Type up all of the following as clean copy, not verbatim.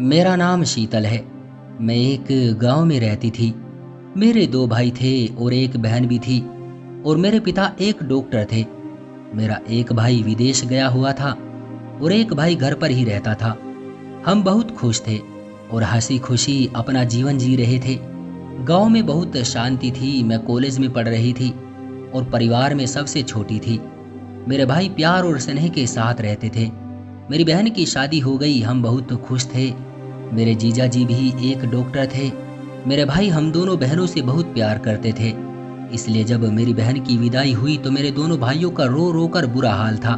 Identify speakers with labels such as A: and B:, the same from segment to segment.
A: मेरा नाम शीतल है। मैं एक गांव में रहती थी। मेरे दो भाई थे और एक बहन भी थी और मेरे पिता एक डॉक्टर थे। मेरा एक भाई विदेश गया हुआ था और एक भाई घर पर ही रहता था। हम बहुत खुश थे और हंसी खुशी अपना जीवन जी रहे थे। गांव में बहुत शांति थी। मैं कॉलेज में पढ़ रही थी और परिवार में सबसे छोटी थी। मेरे भाई प्यार और स्नेह के साथ रहते थे। मेरी बहन की शादी हो गई। हम बहुत खुश थे। मेरे जीजा जी भी एक डॉक्टर थे। मेरे भाई हम दोनों बहनों से बहुत प्यार करते थे, इसलिए जब मेरी बहन की विदाई हुई तो मेरे दोनों भाइयों का रो रो कर बुरा हाल था।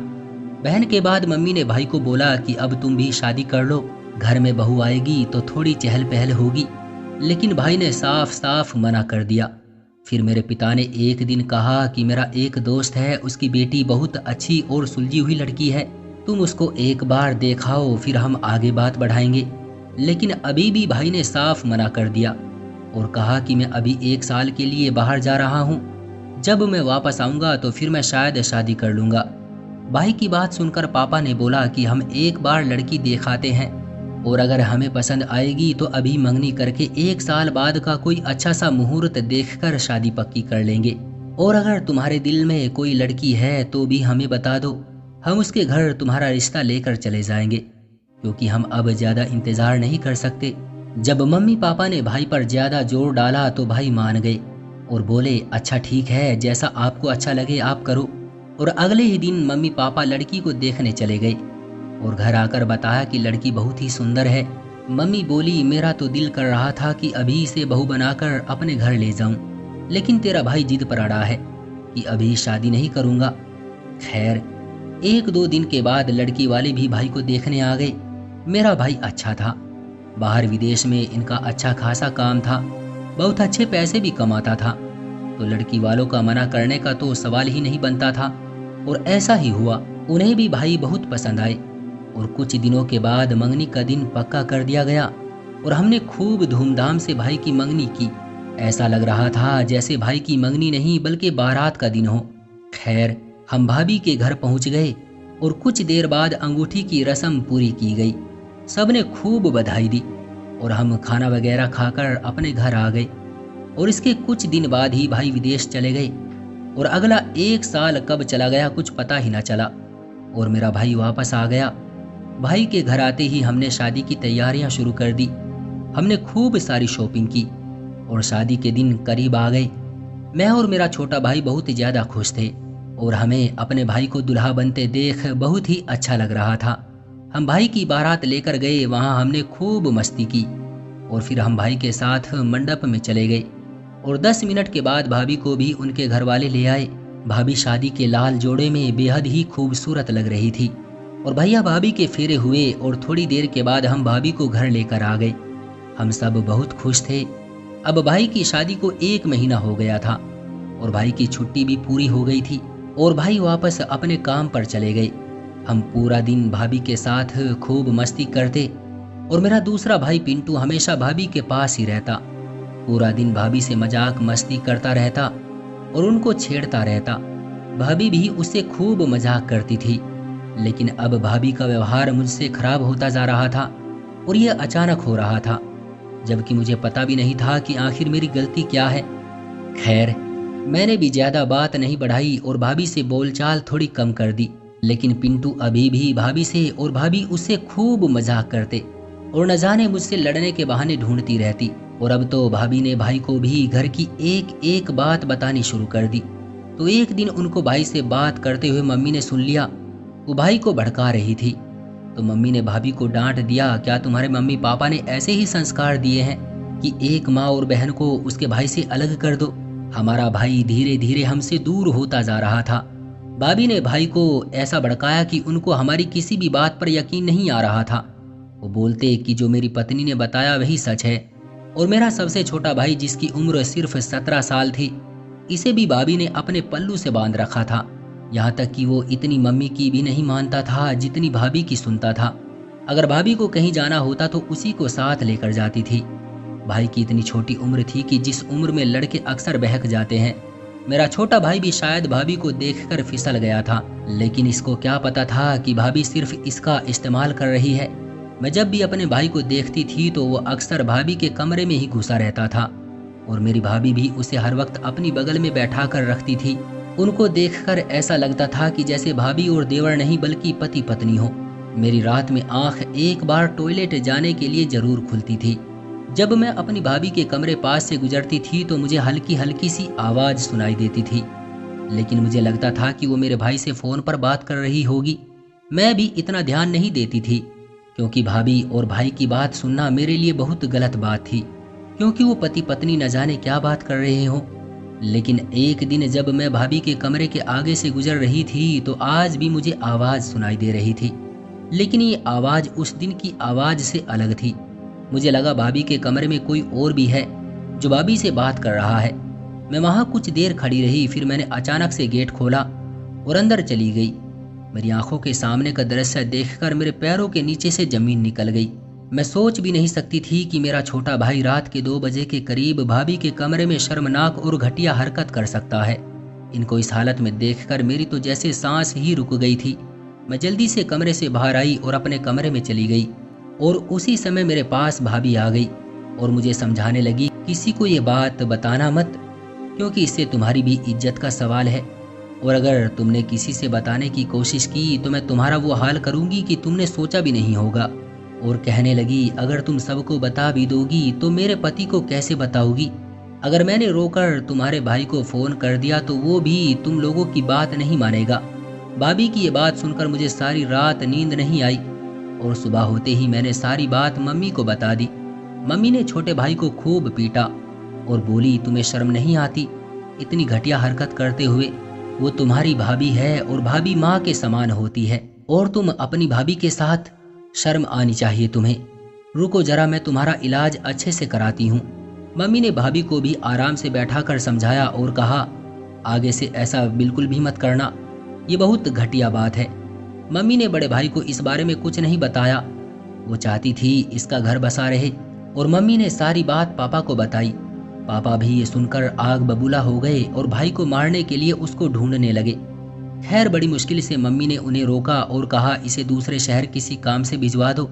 A: बहन के बाद मम्मी ने भाई को बोला कि अब तुम भी शादी कर लो, घर में बहू आएगी तो थोड़ी चहल पहल होगी। लेकिन भाई ने साफ साफ मना कर दिया। फिर मेरे पिता ने एक दिन कहा कि मेरा एक दोस्त है, उसकी बेटी बहुत अच्छी और सुलझी हुई लड़की है, तुम उसको एक बार देखाओ, फिर हम आगे बात बढ़ाएंगे। लेकिन अभी भी भाई ने साफ मना कर दिया और कहा कि मैं अभी 1 साल के लिए बाहर जा रहा हूँ, जब मैं वापस आऊँगा तो फिर मैं शायद शादी कर लूँगा। भाई की बात सुनकर पापा ने बोला कि हम एक बार लड़की दिखाते हैं और अगर हमें पसंद आएगी तो अभी मंगनी करके 1 साल बाद का कोई अच्छा सा मुहूर्त देखकर शादी पक्की कर लेंगे, और अगर तुम्हारे दिल में कोई लड़की है तो भी हमें बता दो, हम उसके घर तुम्हारा रिश्ता लेकर चले जाएंगे, क्योंकि हम अब ज्यादा इंतजार नहीं कर सकते। जब मम्मी पापा ने भाई पर ज्यादा जोर डाला तो भाई मान गए और बोले अच्छा ठीक है, जैसा आपको अच्छा लगे आप करो। और अगले ही दिन मम्मी पापा लड़की को देखने चले गए और घर आकर बताया कि लड़की बहुत ही सुंदर है। मम्मी बोली मेरा तो दिल कर रहा था कि अभी इसे बहू बनाकर अपने घर ले जाऊं, लेकिन तेरा भाई जिद पर अड़ा है कि अभी शादी नहीं करूंगा। खैर 1-2 दिन के बाद लड़की वाले भी भाई को देखने आ गए। मेरा भाई अच्छा था, बाहर विदेश में इनका अच्छा खासा काम था, बहुत अच्छे पैसे भी कमाता था, तो लड़की वालों का मना करने का तो सवाल ही नहीं बनता था। और ऐसा ही हुआ, उन्हें भी भाई बहुत पसंद आए और कुछ दिनों के बाद मंगनी का दिन पक्का कर दिया गया और हमने खूब धूमधाम से भाई की मंगनी की। ऐसा लग रहा था जैसे भाई की मंगनी नहीं बल्कि बारात का दिन हो। खैर हम भाभी के घर पहुंच गए और कुछ देर बाद अंगूठी की रस्म पूरी की गई। सबने खूब बधाई दी और हम खाना वगैरह खाकर अपने घर आ गए। और इसके कुछ दिन बाद ही भाई विदेश चले गए और अगला 1 साल कब चला गया कुछ पता ही ना चला और मेरा भाई वापस आ गया। भाई के घर आते ही हमने शादी की तैयारियां शुरू कर दी। हमने खूब सारी शॉपिंग की और शादी के दिन करीब आ गए। मैं और मेरा छोटा भाई बहुत ज्यादा खुश थे और हमें अपने भाई को दुल्हा बनते देख बहुत ही अच्छा लग रहा था। हम भाई की बारात लेकर गए, वहां हमने खूब मस्ती की और फिर हम भाई के साथ मंडप में चले गए और 10 मिनट के बाद भाभी को भी उनके घर वाले ले आए। भाभी शादी के लाल जोड़े में बेहद ही खूबसूरत लग रही थी और भैया भाभी के फेरे हुए और थोड़ी देर के बाद हम भाभी को घर लेकर आ गए। हम सब बहुत खुश थे। अब भाई की शादी को 1 महीना हो गया था और भाई की छुट्टी भी पूरी हो गई थी और भाई वापस अपने काम पर चले गए। हम पूरा दिन भाभी के साथ खूब मस्ती करते और मेरा दूसरा भाई पिंटू हमेशा भाभी के पास ही रहता। पूरा दिन भाभी से मजाक मस्ती करता रहता और उनको छेड़ता रहता। भाभी भी उससे खूब मजाक करती थी, लेकिन अब भाभी का व्यवहार मुझसे खराब होता जा रहा था और यह अचानक हो रहा था, जबकि मुझे पता भी नहीं था कि आखिर मेरी गलती क्या है। खैर मैंने भी ज्यादा बात नहीं बढ़ाई और भाभी से बोलचाल थोड़ी कम कर दी, लेकिन पिंटू अभी भी भाभी से और भाभी उससे खूब मजाक करते और न जाने मुझसे लड़ने के बहाने ढूंढती रहती। और अब तो भाभी ने भाई को भी घर की एक एक बात बतानी शुरू कर दी। तो एक दिन उनको भाई से बात करते हुए मम्मी ने सुन लिया। वो भाई को भड़का रही थी, तो मम्मी ने भाभी को डांट दिया, क्या तुम्हारे मम्मी पापा ने ऐसे ही संस्कार दिए हैं कि एक माँ और बहन को उसके भाई से अलग कर दो? हमारा भाई धीरे धीरे हमसे दूर होता जा रहा था। भाभी ने भाई को ऐसा भड़काया कि उनको हमारी किसी भी बात पर यकीन नहीं आ रहा था। वो बोलते कि जो मेरी पत्नी ने बताया वही सच है और मेरा सबसे छोटा भाई जिसकी उम्र सिर्फ 17 साल थी, इसे भी भाभी ने अपने पल्लू से बांध रखा था। यहाँ तक कि वो इतनी मम्मी की भी नहीं मानता था जितनी भाभी की सुनता था। अगर भाभी को कहीं जाना होता तो उसी को साथ लेकर जाती थी। भाई की इतनी छोटी उम्र थी कि जिस उम्र में लड़के अक्सर बहक जाते हैं। मेरा छोटा भाई भी शायद भाभी को देखकर फिसल गया था, लेकिन इसको क्या पता था कि भाभी सिर्फ इसका इस्तेमाल कर रही है। मैं जब भी अपने भाई को देखती थी तो वो अक्सर भाभी के कमरे में ही घुसा रहता था और मेरी भाभी भी उसे हर वक्त अपनी बगल में बैठा कर रखती थी। उनको देखकर ऐसा लगता था कि जैसे भाभी और देवर नहीं बल्कि पति पत्नी हो। मेरी रात में आंख एक बार टॉयलेट जाने के लिए जरूर खुलती थी। जब मैं अपनी भाभी के कमरे पास से गुजरती थी तो मुझे हल्की हल्की सी आवाज सुनाई देती थी, लेकिन मुझे लगता था कि वो मेरे भाई से फोन पर बात कर रही होगी। मैं भी इतना ध्यान नहीं देती थी क्योंकि भाभी और भाई की बात सुनना मेरे लिए बहुत गलत बात थी, क्योंकि वो पति पत्नी न जाने क्या बात कर रहे हो। लेकिन एक दिन जब मैं भाभी के कमरे के आगे से गुजर रही थी तो आज भी मुझे आवाज सुनाई दे रही थी, लेकिन ये आवाज उस दिन की आवाज से अलग थी। मुझे लगा भाभी के कमरे में कोई और भी है जो भाभी से बात कर रहा है। मैं वहां कुछ देर खड़ी रही, फिर मैंने अचानक से गेट खोला और अंदर चली गई। मेरी आंखों के सामने का दृश्य देखकर मेरे पैरों के नीचे से जमीन निकल गई। मैं सोच भी नहीं सकती थी कि मेरा छोटा भाई रात के 2 बजे के करीब भाभी के कमरे में शर्मनाक और घटिया हरकत कर सकता है। इनको इस हालत में देखकर मेरी तो जैसे सांस ही रुक गई थी। मैं जल्दी से कमरे से बाहर आई और अपने कमरे में चली गई और उसी समय मेरे पास भाभी आ गई और मुझे समझाने लगी, किसी को ये बात बताना मत, क्योंकि इससे तुम्हारी भी इज्जत का सवाल है, और अगर तुमने किसी से बताने की कोशिश की तो मैं तुम्हारा वो हाल करूंगी कि तुमने सोचा भी नहीं होगा। और कहने लगी, अगर तुम सबको बता भी दोगी तो मेरे पति को कैसे बताओगी? अगर मैंने रोकर तुम्हारे भाई को फोन कर दिया तो वो भी तुम लोगों की बात नहीं मानेगा। भाभी की ये बात सुनकर मुझे सारी रात नींद नहीं आई और सुबह होते ही मैंने सारी बात मम्मी को बता दी। मम्मी ने छोटे भाई को खूब पीटा और बोली, तुम्हें शर्म नहीं आती इतनी घटिया हरकत करते हुए? वो तुम्हारी भाभी है और भाभी माँ के समान होती है और तुम अपनी भाभी के साथ, शर्म आनी चाहिए तुम्हें। रुको जरा, मैं तुम्हारा इलाज अच्छे से कराती हूँ। मम्मी ने भाभी को भी आराम से बैठाकर समझाया और कहा, आगे से ऐसा बिल्कुल भी मत करना, ये बहुत घटिया बात है। मम्मी ने बड़े भाई को इस बारे में कुछ नहीं बताया, वो चाहती थी इसका घर बसा रहे, और मम्मी ने सारी बात पापा को बताई। पापा भी ये सुनकर आग बबूला हो गए और भाई को मारने के लिए उसको ढूंढने लगे। खैर बड़ी मुश्किल से मम्मी ने उन्हें रोका और कहा, इसे दूसरे शहर किसी काम से भिजवा दो,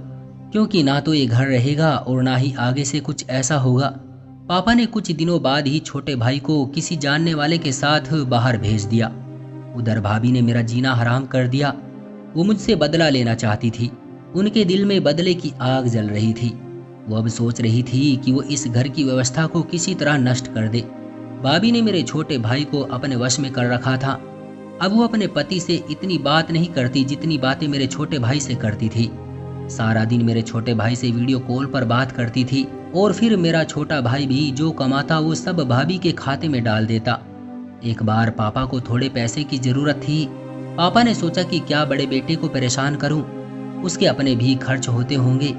A: क्योंकि ना तो ये घर रहेगा और ना ही आगे से कुछ ऐसा होगा। पापा ने कुछ दिनों बाद ही छोटे भाई को किसी जानने वाले के साथ बाहर भेज दिया। उधर भाभी ने मेरा जीना हराम कर दिया। वो मुझसे बदला लेना चाहती थी। उनके दिल में बदले की आग जल रही थी। वो अब सोच रही थी कि वो इस घर की व्यवस्था को किसी तरह नष्ट कर दे। भाभी ने मेरे छोटे भाई को अपने वश में कर रखा था। अब वो अपने पति से इतनी बात नहीं करती जितनी बातें मेरे छोटे भाई से करती थी। सारा दिन मेरे छोटे भाई से वीडियो कॉल पर बात करती थी और फिर मेरा छोटा भाई भी जो कमाता वो सब भाभी के खाते में डाल देता। एक बार पापा को थोड़े पैसे की जरूरत थी। पापा ने सोचा कि क्या बड़े बेटे को परेशान करूं, उसके अपने भी खर्च होते होंगे,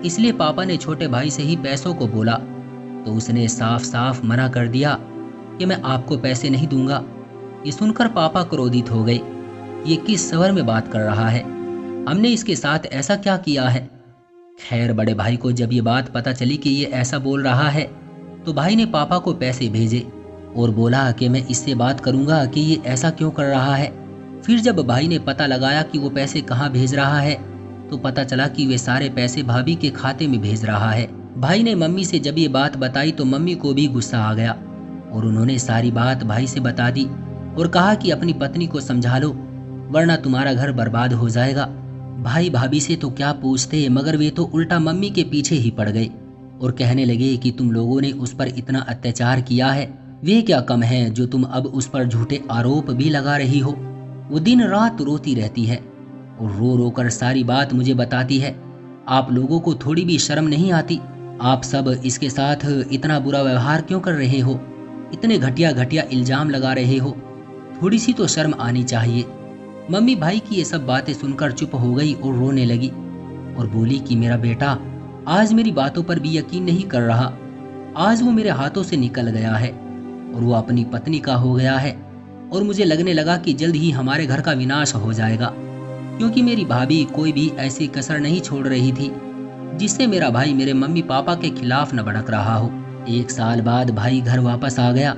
A: इसलिए पापा ने छोटे भाई से ही पैसों को बोला। तो उसने साफ साफ मना कर दिया कि मैं आपको पैसे नहीं दूंगा। ये सुनकर पापा क्रोधित हो गए। ये किस स्वर में बात कर रहा है? हमने इसके साथ ऐसा क्या किया है? खैर बड़े भाई को जब ये बात पता चली कि ये ऐसा बोल रहा है तो भाई ने पापा को पैसे भेजे और बोला कि मैं इससे बात करूंगा कि ये ऐसा क्यों कर रहा है। फिर जब भाई ने पता लगाया कि वो पैसे कहाँ भेज रहा है तो पता चला कि वे सारे पैसे भाभी के खाते में भेज रहा है। भाई ने मम्मी से जब ये बात बताई तो मम्मी को भी गुस्सा आ गया और उन्होंने सारी बात भाई से बता दी और कहा कि अपनी पत्नी को समझा लो वरना तुम्हारा घर बर्बाद हो जाएगा। भाई भाभी से तो क्या पूछते, मगर वे तो उल्टा मम्मी के पीछे ही पड़ गए और कहने लगे कि तुम लोगों ने उस पर इतना अत्याचार किया है, वे क्या कम है जो तुम अब उस पर झूठे आरोप भी लगा रही हो। वो दिन रात रोती रहती है और रो रो कर सारी बात मुझे बताती है। आप लोगों को थोड़ी भी शर्म नहीं आती? आप सब इसके साथ इतना बुरा व्यवहार क्यों कर रहे हो? इतने घटिया घटिया इल्जाम लगा रहे हो? थोड़ी सी तो शर्म आनी चाहिए। मम्मी भाई की ये सब बातें सुनकर चुप हो गई और रोने लगी और बोली कि मेरा बेटा आज मेरी बातों पर भी यकीन नहीं कर रहा। आज वो मेरे हाथों से निकल गया है और वो अपनी पत्नी का हो गया है और मुझे लगने लगा कि जल्द ही हमारे घर का विनाश हो जाएगा, क्योंकि मेरी भाभी कोई भी ऐसी कसर नहीं छोड़ रही थी जिससे मेरा भाई मेरे मम्मी पापा के खिलाफ न भड़क रहा हो। 1 साल बाद भाई घर वापस आ गया।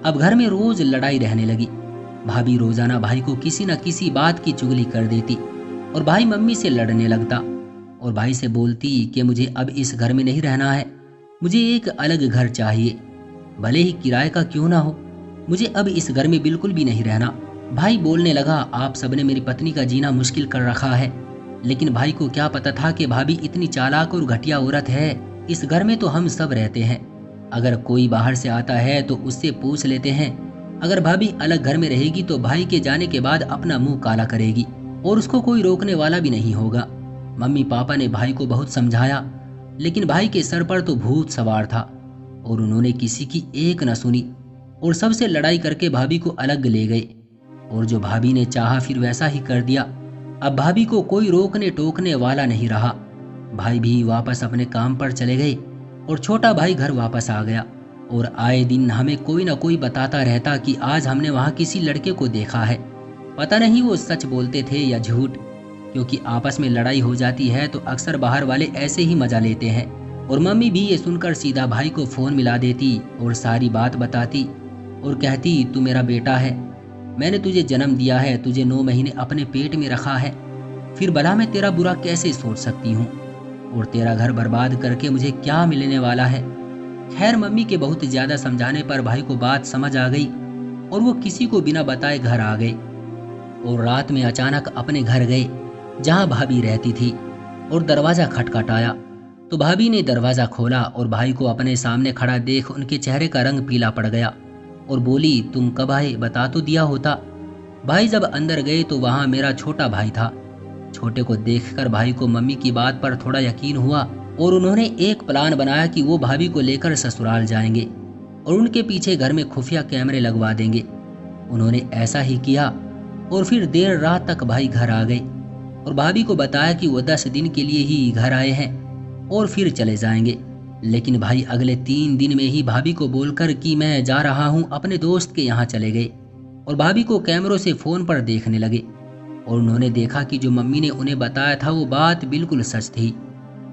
A: अब घर में रोज लड़ाई रहने लगी। भाभी रोजाना भाई को किसी न किसी बात की चुगली कर देती और भाई मम्मी से लड़ने लगता और भाई से बोलती कि मुझे अब इस घर में नहीं रहना है, मुझे एक अलग घर चाहिए, भले ही किराए का क्यों ना हो, मुझे अब इस घर में बिल्कुल भी नहीं रहना। भाई बोलने लगा, आप सबने मेरी पत्नी का जीना मुश्किल कर रखा है। लेकिन भाई को क्या पता था कि भाभी इतनी चालाक और घटिया औरत है। इस घर में तो हम सब रहते हैं, अगर कोई बाहर से आता है तो उससे पूछ लेते हैं। अगर भाभी अलग घर में रहेगी तो भाई के जाने के बाद अपना मुंह काला करेगी और उसको कोई रोकने वाला भी नहीं होगा। मम्मी पापा ने भाई को बहुत समझाया, लेकिन भाई के सर पर तो भूत सवार था और उन्होंने किसी की एक न सुनी और सबसे लड़ाई करके भाभी को अलग ले गए। और जो भाभी ने चाहा फिर वैसा ही कर दिया। अब भाभी को कोई रोकने टोकने वाला नहीं रहा। भाई भी वापस अपने काम पर चले गए और छोटा भाई घर वापस आ गया। और आए दिन हमें कोई ना कोई बताता रहता कि आज हमने वहाँ किसी लड़के को देखा है। पता नहीं वो सच बोलते थे या झूठ, क्योंकि आपस में लड़ाई हो जाती है तो अक्सर बाहर वाले ऐसे ही मजा लेते हैं। और मम्मी भी ये सुनकर सीधा भाई को फोन मिला देती और सारी बात बताती और कहती, तू मेरा बेटा है, मैंने तुझे जन्म दिया है, तुझे 9 महीने अपने पेट में रखा है, फिर भला मैं तेरा बुरा कैसे सोच सकती हूँ, और तेरा घर बर्बाद करके मुझे क्या मिलने वाला है। खैर मम्मी के बहुत ज्यादा समझाने पर भाई को बात समझ आ गई और वो किसी को बिना बताए घर आ गए। और रात में अचानक अपने घर गए जहाँ भाभी रहती थी और दरवाजा खटखटाया तो भाभी ने दरवाजा खोला और भाई को अपने सामने खड़ा देख उनके चेहरे का रंग पीला पड़ गया और बोली, तुम कब आए, बता तो दिया होता। भाई जब अंदर गए तो वहां मेरा छोटा भाई था। छोटे को देखकर भाई को मम्मी की बात पर थोड़ा यकीन हुआ और उन्होंने एक प्लान बनाया कि वो भाभी को लेकर ससुराल जाएंगे और उनके पीछे घर में खुफिया कैमरे लगवा देंगे। उन्होंने ऐसा ही किया और फिर देर रात तक भाई घर आ गए और भाभी को बताया कि वो 10 दिन के लिए ही घर आए हैं और फिर चले जाएंगे। लेकिन भाई अगले 3 दिन में ही भाभी को बोलकर कि मैं जा रहा हूँ अपने दोस्त के यहाँ चले गए और भाभी को कैमरों से फोन पर देखने लगे और उन्होंने देखा कि जो मम्मी ने उन्हें बताया था वो बात बिल्कुल सच थी।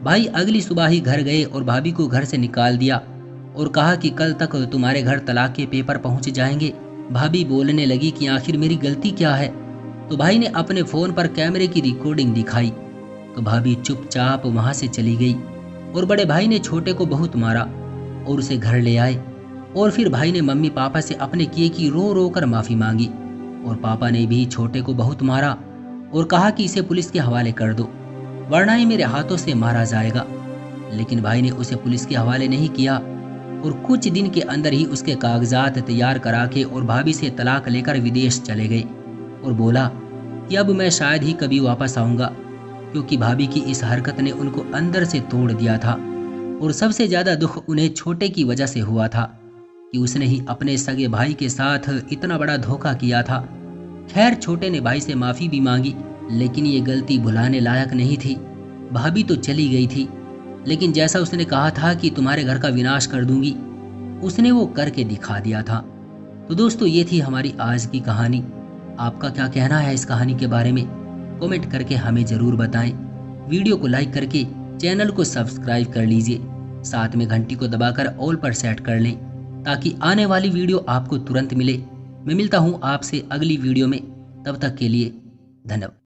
A: भाई अगली सुबह ही घर गए और भाभी को घर से निकाल दिया और कहा कि कल तक तुम्हारे घर तलाक के पेपर पहुंच जाएंगे। भाभी बोलने लगी कि आखिर मेरी गलती क्या है, तो भाई ने अपने फोन पर कैमरे की रिकॉर्डिंग दिखाई तो भाभी चुपचाप वहां से चली गई और बड़े भाई ने छोटे को बहुत मारा और उसे घर ले आए। और फिर भाई ने मम्मी पापा से अपने किए की रो रो कर माफी मांगी और पापा ने भी छोटे को बहुत मारा और कहा कि इसे पुलिस के हवाले कर दो, वरना ये मेरे हाथों से मारा जाएगा। लेकिन भाई ने उसे पुलिस के हवाले नहीं किया और कुछ दिन के अंदर ही उसके कागजात तैयार करा के और भाभी से तलाक लेकर विदेश चले गए और बोला कि अब मैं शायद ही कभी वापस आऊंगा, क्योंकि भाभी की इस हरकत ने उनको अंदर से तोड़ दिया था। और सबसे ज्यादा दुख उन्हें छोटे की वजह से हुआ था कि उसने ही अपने सगे भाई के साथ इतना बड़ा धोखा किया था। खैर छोटे ने भाई से माफी भी मांगी, लेकिन ये गलती भुलाने लायक नहीं थी। भाभी तो चली गई थी, लेकिन जैसा उसने कहा था कि तुम्हारे घर का विनाश कर दूंगी, उसने वो करके दिखा दिया था। तो दोस्तों ये थी हमारी आज की कहानी। आपका क्या कहना है इस कहानी के बारे में, कमेंट करके हमें जरूर बताएं। वीडियो को लाइक करके चैनल को सब्सक्राइब कर लीजिए, साथ में घंटी को दबाकर ऑल पर सेट कर लें ताकि आने वाली वीडियो आपको तुरंत मिले। मैं मिलता हूं आपसे अगली वीडियो में, तब तक के लिए धन्यवाद।